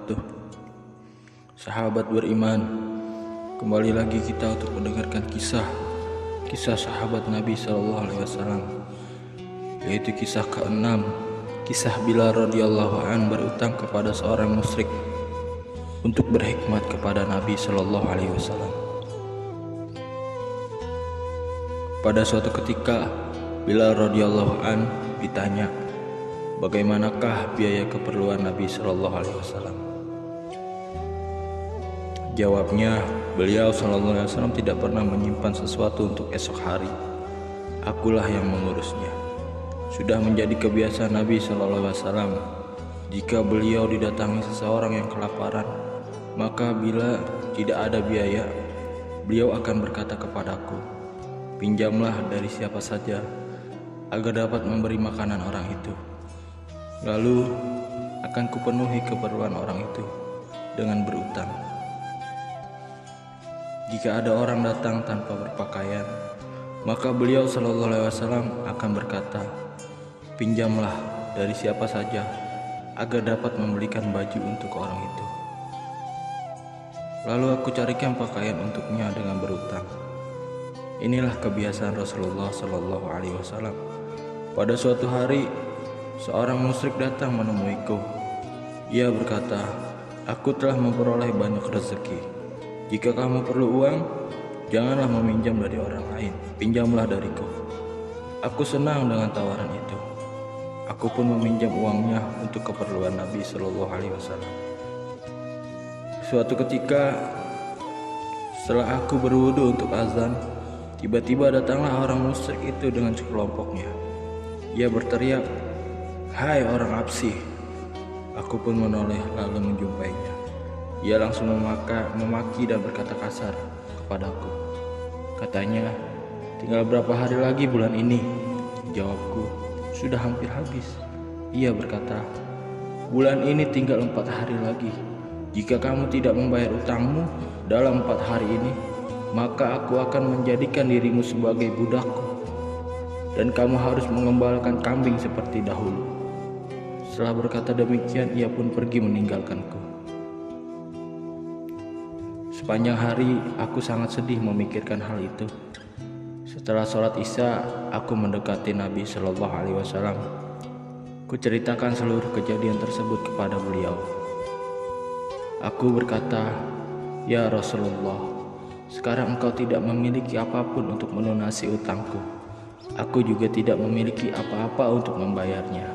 wabarakatuh. Sahabat beriman, kembali lagi kita untuk mendengarkan kisah sahabat Nabi SAW, yaitu kisah ke-6, kisah Bilal radhiyallahu an berutang kepada seorang musyrik untuk berhikmat kepada Nabi SAW. Pada suatu ketika Bilal radhiyallahu an ditanya, bagaimanakah biaya keperluan Nabi SAW? Jawabnya, beliau SAW tidak pernah menyimpan sesuatu untuk esok hari. Akulah yang mengurusnya. Sudah menjadi kebiasaan Nabi SAW, jika beliau didatangi seseorang yang kelaparan, maka bila tidak ada biaya, beliau akan berkata kepadaku, pinjamlah dari siapa saja agar dapat memberi makanan orang itu. Lalu akan kupenuhi keperluan orang itu dengan berutang. Jika ada orang datang tanpa berpakaian, maka beliau SAW akan berkata, pinjamlah dari siapa saja agar dapat membelikan baju untuk orang itu. Lalu aku carikan pakaian untuknya dengan berutang. Inilah kebiasaan Rasulullah SAW. Pada suatu hari, seorang musyrik datang menemuiku. Ia berkata, aku telah memperoleh banyak rezeki. Jika kamu perlu uang, janganlah meminjam dari orang lain, pinjamlah dariku. Aku senang dengan tawaran itu. Aku pun meminjam uangnya untuk keperluan Nabi SAW. Suatu ketika, setelah aku berwudu untuk azan, tiba-tiba datanglah orang musyrik itu dengan sekelompoknya. Ia berteriak, hai orang Absi. Aku pun menoleh lalu menjumpainya. Ia langsung memaki dan berkata kasar kepadaku. Katanya, tinggal berapa hari lagi bulan ini? Jawabku, sudah hampir habis. Ia berkata, bulan ini tinggal 4 hari lagi. Jika kamu tidak membayar utangmu dalam 4 hari ini, maka aku akan menjadikan dirimu sebagai budakku, dan kamu harus mengembalakan kambing seperti dahulu. Setelah berkata demikian, ia pun pergi meninggalkanku. Sepanjang hari aku sangat sedih memikirkan hal itu. Setelah sholat isya, aku mendekati Nabi SAW. Kuceritakan seluruh kejadian tersebut kepada beliau. Aku berkata, ya Rasulullah, sekarang engkau tidak memiliki apapun untuk melunasi utangku. Aku juga tidak memiliki apa-apa untuk membayarnya.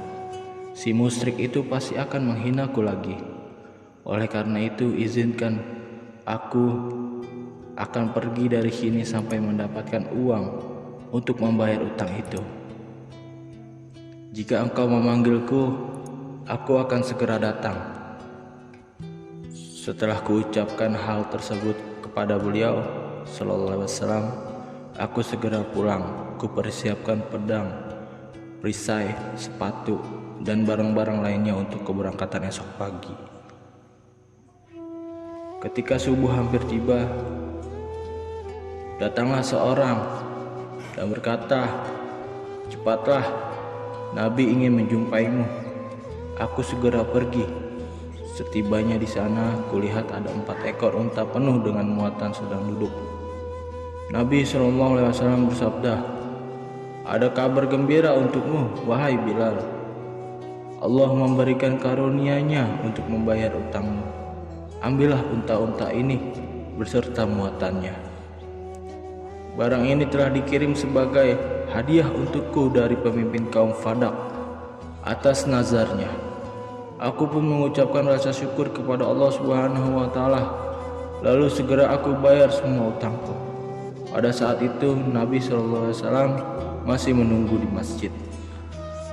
Si musyrik itu pasti akan menghinaku lagi. Oleh karena itu, izinkan aku akan pergi dari sini sampai mendapatkan uang untuk membayar utang itu. Jika engkau memanggilku, aku akan segera datang. Setelah kuucapkan hal tersebut kepada beliau SAW, aku segera pulang. Kupersiapkan pedang, perisai, sepatu, dan barang-barang lainnya untuk keberangkatan esok pagi. Ketika subuh hampir tiba, datanglah seorang dan berkata, cepatlah, Nabi ingin menjumpaimu. Aku segera pergi. Setibanya di sana, kulihat ada 4 ekor unta penuh dengan muatan sedang duduk. Nabi SAW bersabda, ada kabar gembira untukmu, wahai Bilal. Allah memberikan karunia-Nya untuk membayar utangmu. Ambillah unta-unta ini beserta muatannya. Barang ini telah dikirim sebagai hadiah untukku dari pemimpin kaum Fadak atas nazarnya. Aku pun mengucapkan rasa syukur kepada Allah SWT. Lalu segera aku bayar semua utangku. Pada saat itu Nabi SAW masih menunggu di masjid.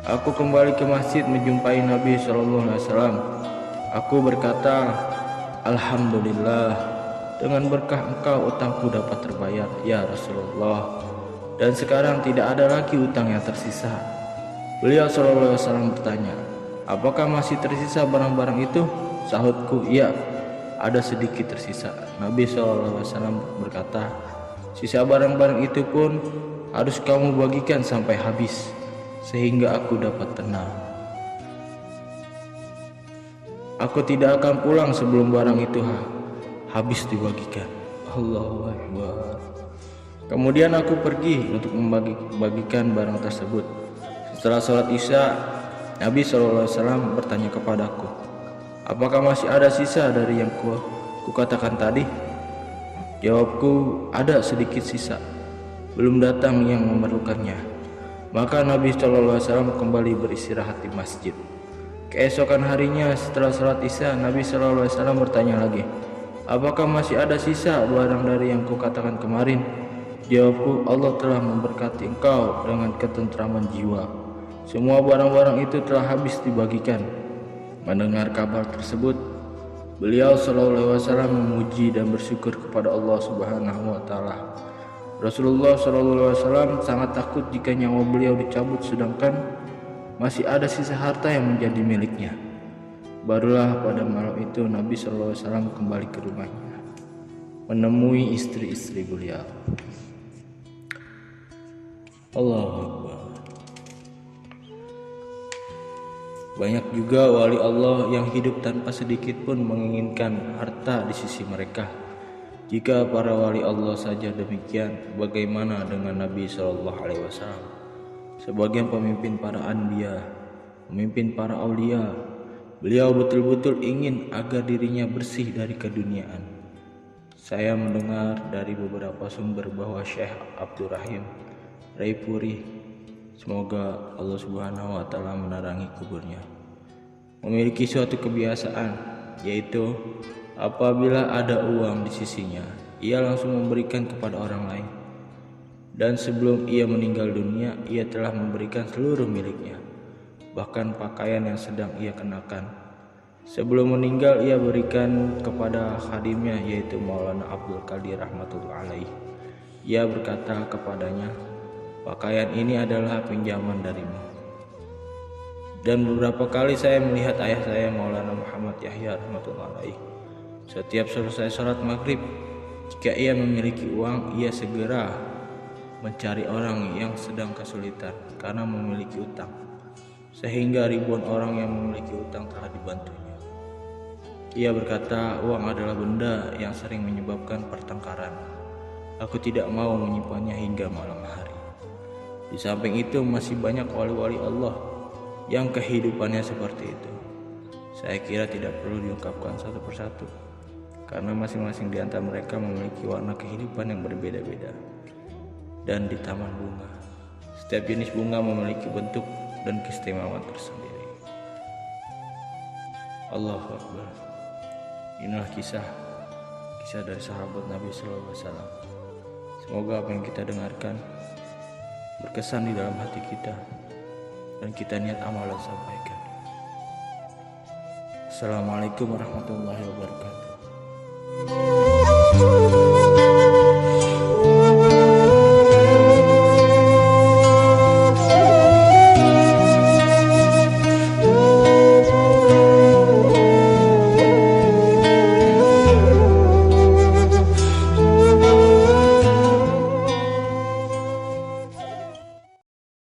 Aku kembali ke masjid menjumpai Nabi SAW. Aku berkata, alhamdulillah, dengan berkah engkau utangku dapat terbayar, ya Rasulullah. Dan sekarang tidak ada lagi utang yang tersisa. Beliau SAW bertanya, apakah masih tersisa barang-barang itu? Sahutku, iya, ada sedikit tersisa. Nabi SAW berkata, sisa barang-barang itu pun harus kamu bagikan sampai habis, sehingga aku dapat tenang. Aku tidak akan pulang sebelum barang itu habis dibagikan. Allahu Akbar. Kemudian aku pergi untuk membagikan barang tersebut. Setelah sholat Isya, Nabi SAW bertanya kepadaku, apakah masih ada sisa dari yang kukatakan tadi? Jawabku, ada sedikit sisa, belum datang yang memerlukannya. Maka Nabi SAW kembali beristirahat di masjid. Keesokan harinya setelah sholat Isya, Nabi SAW bertanya lagi, apakah masih ada sisa barang dari yang kukatakan kemarin? Jawabku, Allah telah memberkati engkau dengan ketentraman jiwa. Semua barang-barang itu telah habis dibagikan. Mendengar kabar tersebut, beliau SAW memuji dan bersyukur kepada Allah Subhanahu wa Ta'ala. Rasulullah SAW sangat takut jika nyawa beliau dicabut sedangkan masih ada sisa harta yang menjadi miliknya. Barulah pada malam itu Nabi SAW kembali ke rumahnya, menemui istri-istri beliau. Allahu Akbar. Banyak juga wali Allah yang hidup tanpa sedikit pun menginginkan harta di sisi mereka. Jika para wali Allah saja demikian, bagaimana dengan Nabi SAW? Sebagai pemimpin para anbiya, pemimpin para aulia, beliau betul-betul ingin agar dirinya bersih dari keduniaan. Saya mendengar dari beberapa sumber bahwa Syekh Abdurrahim Raipuri, semoga Allah Subhanahu wa Ta'ala menerangi kuburnya, memiliki suatu kebiasaan, yaitu apabila ada uang di sisinya, ia langsung memberikan kepada orang lain. Dan sebelum ia meninggal dunia, ia telah memberikan seluruh miliknya, bahkan pakaian yang sedang ia kenakan. Sebelum meninggal, ia berikan kepada khadimnya, yaitu Maulana Abdul Qadir rahmatullah alaih. Ia berkata kepadanya, pakaian ini adalah pinjaman darimu. Dan beberapa kali saya melihat ayah saya Maulana Muhammad Yahya rahmatullah alaih, setiap selesai sholat maghrib, jika ia memiliki uang, ia segera mencari orang yang sedang kesulitan karena memiliki utang, sehingga ribuan orang yang memiliki utang telah dibantunya. Ia berkata, uang adalah benda yang sering menyebabkan pertengkaran. Aku tidak mau menyimpannya hingga malam hari. Di samping itu masih banyak wali-wali Allah yang kehidupannya seperti itu. Saya kira tidak perlu diungkapkan satu persatu, karena masing-masing di antara mereka memiliki warna kehidupan yang berbeda-beda. Dan di taman bunga, setiap jenis bunga memiliki bentuk dan keistimewaan tersendiri. Allahu Akbar. Inilah kisah dari sahabat Nabi SAW. Semoga apa yang kita dengarkan berkesan di dalam hati kita dan kita niat amal dan sampaikan. Assalamualaikum warahmatullahi wabarakatuh.